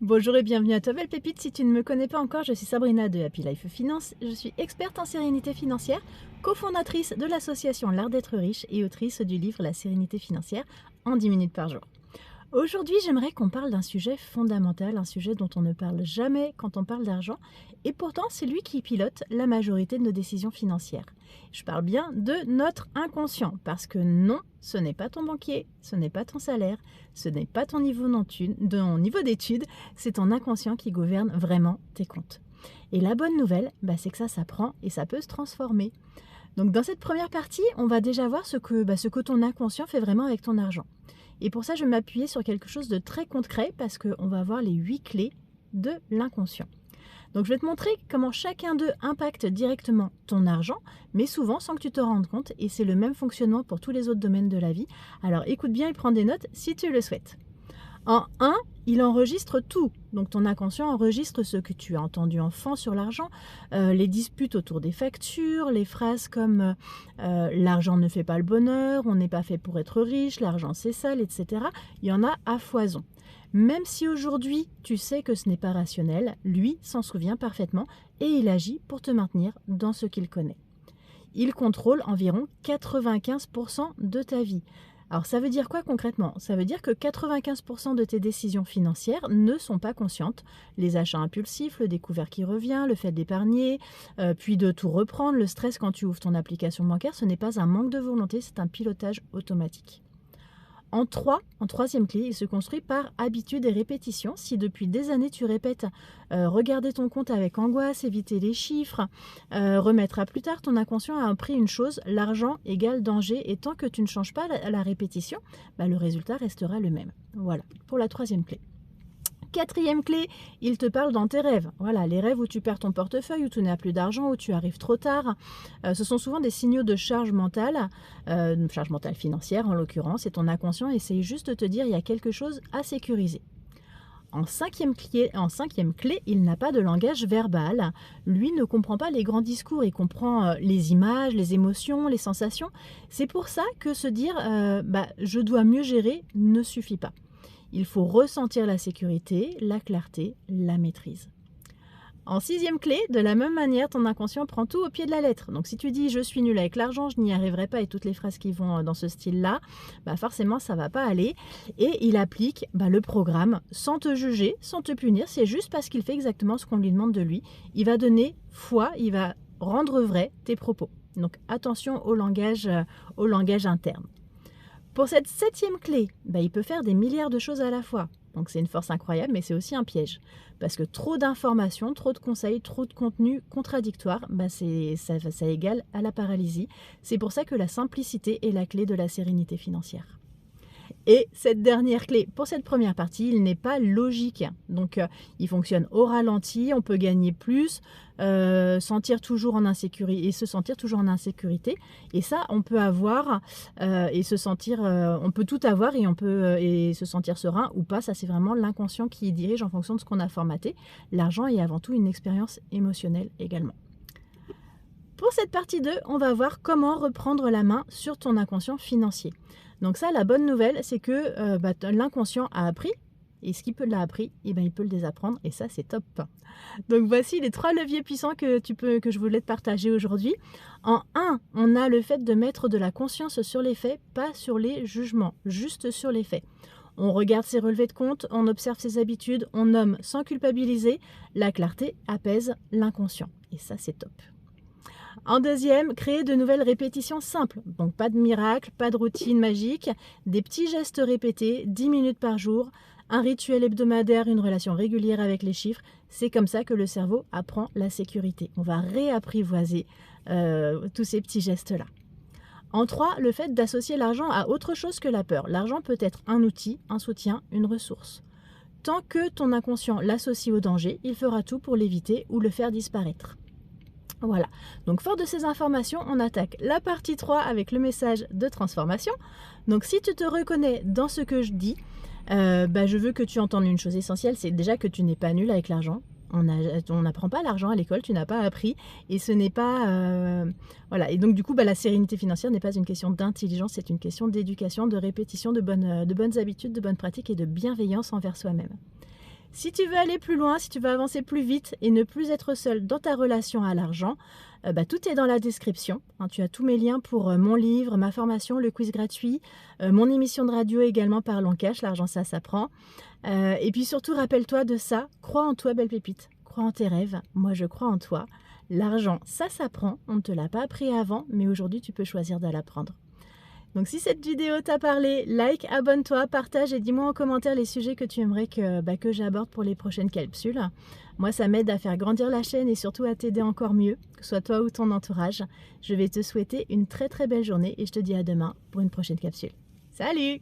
Bonjour et bienvenue à toi belle pépite, si tu ne me connais pas encore, je suis Sabrina de Happy Life Finance, je suis experte en sérénité financière, cofondatrice de l'association L'Art d'être riche et autrice du livre La sérénité financière en 10 minutes par jour. Aujourd'hui, j'aimerais qu'on parle d'un sujet fondamental, un sujet dont on ne parle jamais quand on parle d'argent, et pourtant c'est lui qui pilote la majorité de nos décisions financières. Je parle bien de notre inconscient, parce que non, ce n'est pas ton banquier, ce n'est pas ton salaire, ce n'est pas ton niveau d'études, c'est ton inconscient qui gouverne vraiment tes comptes. Et la bonne nouvelle, c'est que ça s'apprend et ça peut se transformer. Donc dans cette première partie, on va déjà voir ce que ton inconscient fait vraiment avec ton argent. Et pour ça, je vais m'appuyer sur quelque chose de très concret parce qu'on va voir les 8 clés de l'inconscient. Donc je vais te montrer comment chacun d'eux impacte directement ton argent, mais souvent sans que tu te rendes compte, et c'est le même fonctionnement pour tous les autres domaines de la vie. Alors écoute bien et prends des notes si tu le souhaites. En 1, il enregistre tout. Donc ton inconscient enregistre ce que tu as entendu enfant sur l'argent, les disputes autour des factures, les phrases comme l'argent ne fait pas le bonheur, on n'est pas fait pour être riche, l'argent c'est sale, etc. Il y en a à foison. Même si aujourd'hui tu sais que ce n'est pas rationnel, lui s'en souvient parfaitement et il agit pour te maintenir dans ce qu'il connaît. Il contrôle environ 95% de ta vie. Alors ça veut dire quoi concrètement? Ça veut dire que 95% de tes décisions financières ne sont pas conscientes. Les achats impulsifs, le découvert qui revient, le fait d'épargner, puis de tout reprendre, le stress quand tu ouvres ton application bancaire, ce n'est pas un manque de volonté, c'est un pilotage automatique. En troisième clé, il se construit par habitude et répétition. Si depuis des années tu répètes regarder ton compte avec angoisse, éviter les chiffres, remettre à plus tard, ton inconscient a appris une chose, l'argent égale danger, et tant que tu ne changes pas la répétition, le résultat restera le même. Voilà, pour la troisième clé. Quatrième clé, il te parle dans tes rêves. Voilà, les rêves où tu perds ton portefeuille, où tu n'as plus d'argent, où tu arrives trop tard. Ce sont souvent des signaux de charge mentale financière en l'occurrence, et ton inconscient essaye juste de te dire il y a quelque chose à sécuriser. En cinquième clé, il n'a pas de langage verbal. Lui ne comprend pas les grands discours, il comprend les images, les émotions, les sensations. C'est pour ça que se dire je dois mieux gérer ne suffit pas. Il faut ressentir la sécurité, la clarté, la maîtrise. En sixième clé, de la même manière, ton inconscient prend tout au pied de la lettre. Donc si tu dis « je suis nul avec l'argent, je n'y arriverai pas » et toutes les phrases qui vont dans ce style-là, forcément ça ne va pas aller. Et il applique le programme sans te juger, sans te punir. C'est juste parce qu'il fait exactement ce qu'on lui demande de lui. Il va donner foi, il va rendre vrai tes propos. Donc attention au langage interne. Pour cette septième clé, il peut faire des milliards de choses à la fois. Donc c'est une force incroyable, mais c'est aussi un piège. Parce que trop d'informations, trop de conseils, trop de contenu contradictoire, ça égale à la paralysie. C'est pour ça que la simplicité est la clé de la sérénité financière. Et cette dernière clé, pour cette première partie, il n'est pas logique. Donc, il fonctionne au ralenti, on peut gagner plus, sentir toujours en insécurité et se sentir toujours en insécurité. Et ça, on peut avoir et se sentir, on peut tout avoir et on peut et se sentir serein ou pas. Ça, c'est vraiment l'inconscient qui dirige en fonction de ce qu'on a formaté. L'argent est avant tout une expérience émotionnelle également. Pour cette partie 2, on va voir comment reprendre la main sur ton inconscient financier. Donc ça, la bonne nouvelle, c'est que l'inconscient a appris, et ce qu'il l'a appris, il peut le désapprendre, et ça, c'est top. Donc voici les 3 leviers puissants que je voulais te partager aujourd'hui. En 1, on a le fait de mettre de la conscience sur les faits, pas sur les jugements, juste sur les faits. On regarde ses relevés de compte, on observe ses habitudes, on nomme sans culpabiliser. La clarté apaise l'inconscient, et ça, c'est top. En deuxième, créer de nouvelles répétitions simples. Donc pas de miracle, pas de routine magique, des petits gestes répétés, 10 minutes par jour, un rituel hebdomadaire, une relation régulière avec les chiffres. C'est comme ça que le cerveau apprend la sécurité. On va réapprivoiser tous ces petits gestes-là. En 3, le fait d'associer l'argent à autre chose que la peur. L'argent peut être un outil, un soutien, une ressource. Tant que ton inconscient l'associe au danger, il fera tout pour l'éviter ou le faire disparaître. Voilà, donc fort de ces informations, on attaque la partie 3 avec le message de transformation. Donc si tu te reconnais dans ce que je dis, je veux que tu entendes une chose essentielle, c'est déjà que tu n'es pas nul avec l'argent. On n'apprend pas l'argent à l'école, tu n'as pas appris, et ce n'est pas... voilà, et donc du coup, la sérénité financière n'est pas une question d'intelligence, c'est une question d'éducation, de répétition, de bonnes habitudes, de bonnes pratiques et de bienveillance envers soi-même. Si tu veux aller plus loin, si tu veux avancer plus vite et ne plus être seul dans ta relation à l'argent, tout est dans la description. Tu as tous mes liens pour mon livre, ma formation, le quiz gratuit, mon émission de radio également Parlons Cash, l'argent ça s'apprend. Et puis surtout, rappelle-toi de ça, crois en toi belle pépite, crois en tes rêves, moi je crois en toi. L'argent ça s'apprend, on ne te l'a pas appris avant, mais aujourd'hui tu peux choisir de l'apprendre. Donc si cette vidéo t'a parlé, like, abonne-toi, partage et dis-moi en commentaire les sujets que tu aimerais que j'aborde pour les prochaines capsules. Moi, ça m'aide à faire grandir la chaîne et surtout à t'aider encore mieux, que ce soit toi ou ton entourage. Je vais te souhaiter une très très belle journée et je te dis à demain pour une prochaine capsule. Salut!